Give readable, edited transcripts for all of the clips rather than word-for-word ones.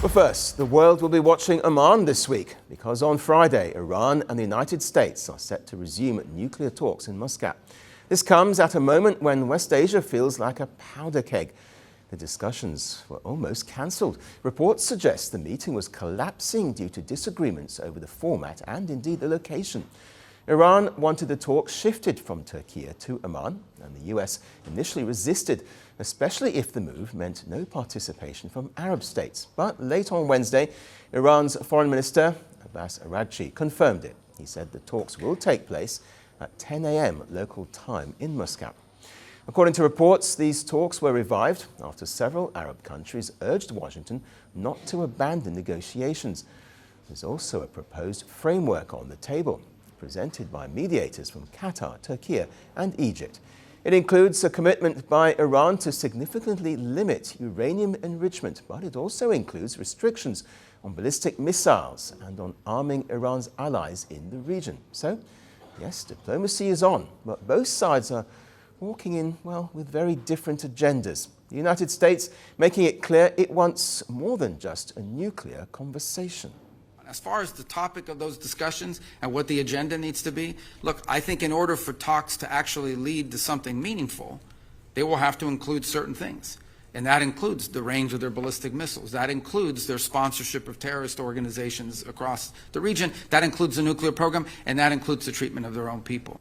But first, the world will be watching Oman this week because on Friday, Iran and the United States are set to resume nuclear talks in Muscat. This comes at a moment when West Asia feels like a powder keg. The discussions were almost cancelled. Reports suggest the meeting was collapsing due to disagreements over the format and indeed the location. Iran wanted the talks shifted from Turkey to Oman, and the US initially resisted, especially if the move meant no participation from Arab states. But late on Wednesday, Iran's Foreign Minister Abbas Araghchi confirmed it. He said the talks will take place at 10 a.m. local time in Muscat. According to reports, these talks were revived after several Arab countries urged Washington not to abandon negotiations. There's also a proposed framework on the table, presented by mediators from Qatar, Turkey, and Egypt. It includes a commitment by Iran to significantly limit uranium enrichment, but it also includes restrictions on ballistic missiles and on arming Iran's allies in the region. So, yes, diplomacy is on, but both sides are walking in, well, with very different agendas. The United States making it clear it wants more than just a nuclear conversation. As far as the topic of those discussions and what the agenda needs to be, look, I think in order for talks to actually lead to something meaningful, they will have to include certain things. And that includes the range of their ballistic missiles. That includes their sponsorship of terrorist organizations across the region. That includes the nuclear program, and that includes the treatment of their own people.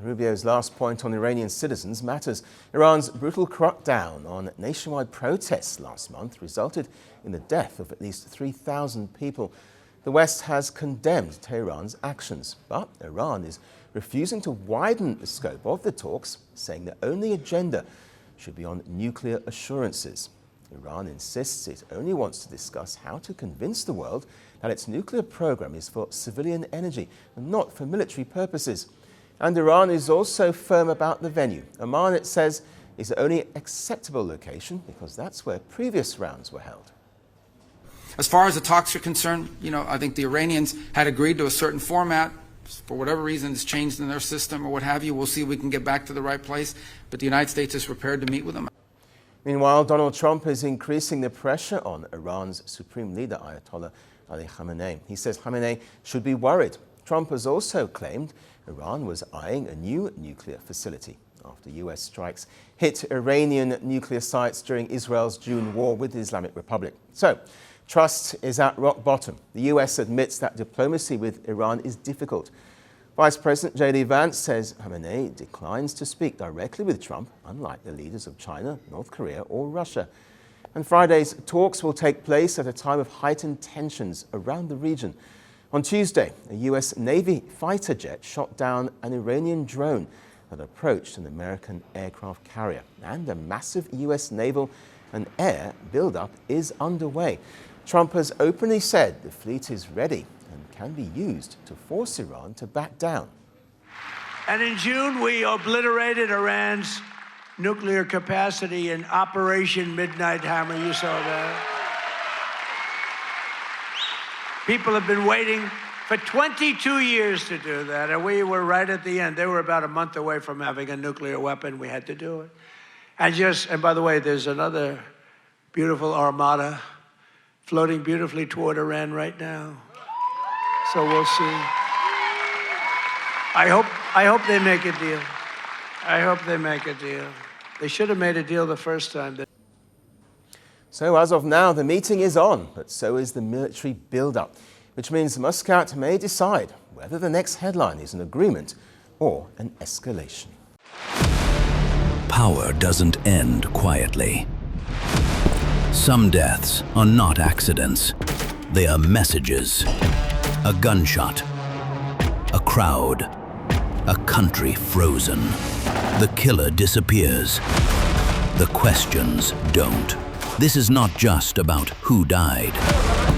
Rubio's last point on Iranian citizens matters. Iran's brutal crackdown on nationwide protests last month resulted in the death of at least 3,000 people. The West has condemned Tehran's actions, but Iran is refusing to widen the scope of the talks, saying the only agenda should be on nuclear assurances. Iran insists it only wants to discuss how to convince the world that its nuclear program is for civilian energy and not for military purposes. And Iran is also firm about the venue. Oman, it says, is the only acceptable location because that's where previous rounds were held. As far as the talks are concerned, I think the Iranians had agreed to a certain format. For whatever reason, it's changed in their system or what have you. We'll see if we can get back to the right place. But the United States is prepared to meet with them. Meanwhile, Donald Trump is increasing the pressure on Iran's supreme leader, Ayatollah Ali Khamenei. He says Khamenei should be worried. Trump has also claimed Iran was eyeing a new nuclear facility after US strikes hit Iranian nuclear sites during Israel's June war with the Islamic Republic. So, trust is at rock bottom. The US admits that diplomacy with Iran is difficult. Vice President J.D. Vance says Khamenei declines to speak directly with Trump, unlike the leaders of China, North Korea or Russia. And Friday's talks will take place at a time of heightened tensions around the region. On Tuesday, a US Navy fighter jet shot down an Iranian drone that approached an American aircraft carrier. And a massive US naval and air buildup is underway. Trump has openly said the fleet is ready and can be used to force Iran to back down. And in June, we obliterated Iran's nuclear capacity in Operation Midnight Hammer. You saw that. People have been waiting for 22 years to do that, and we were right at the end. They were about a month away from having a nuclear weapon. We had to do it. And by the way, there's another beautiful armada floating beautifully toward Iran right now. So we'll see. I hope they make a deal. I hope they make a deal. They should have made a deal the first time. So as of now, the meeting is on, but so is the military buildup, which means Muscat may decide whether the next headline is an agreement or an escalation. Power doesn't end quietly. Some deaths are not accidents. They are messages. A gunshot. A crowd. A country frozen. The killer disappears. The questions don't. This is not just about who died.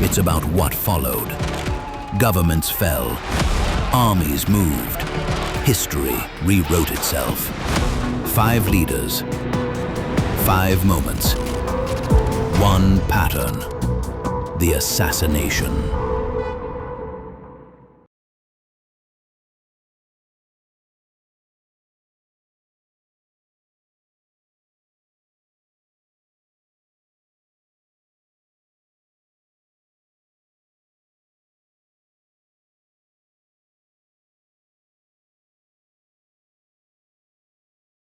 It's about what followed. Governments fell. Armies moved. History rewrote itself. 5 leaders. 5 moments. One pattern. The assassination.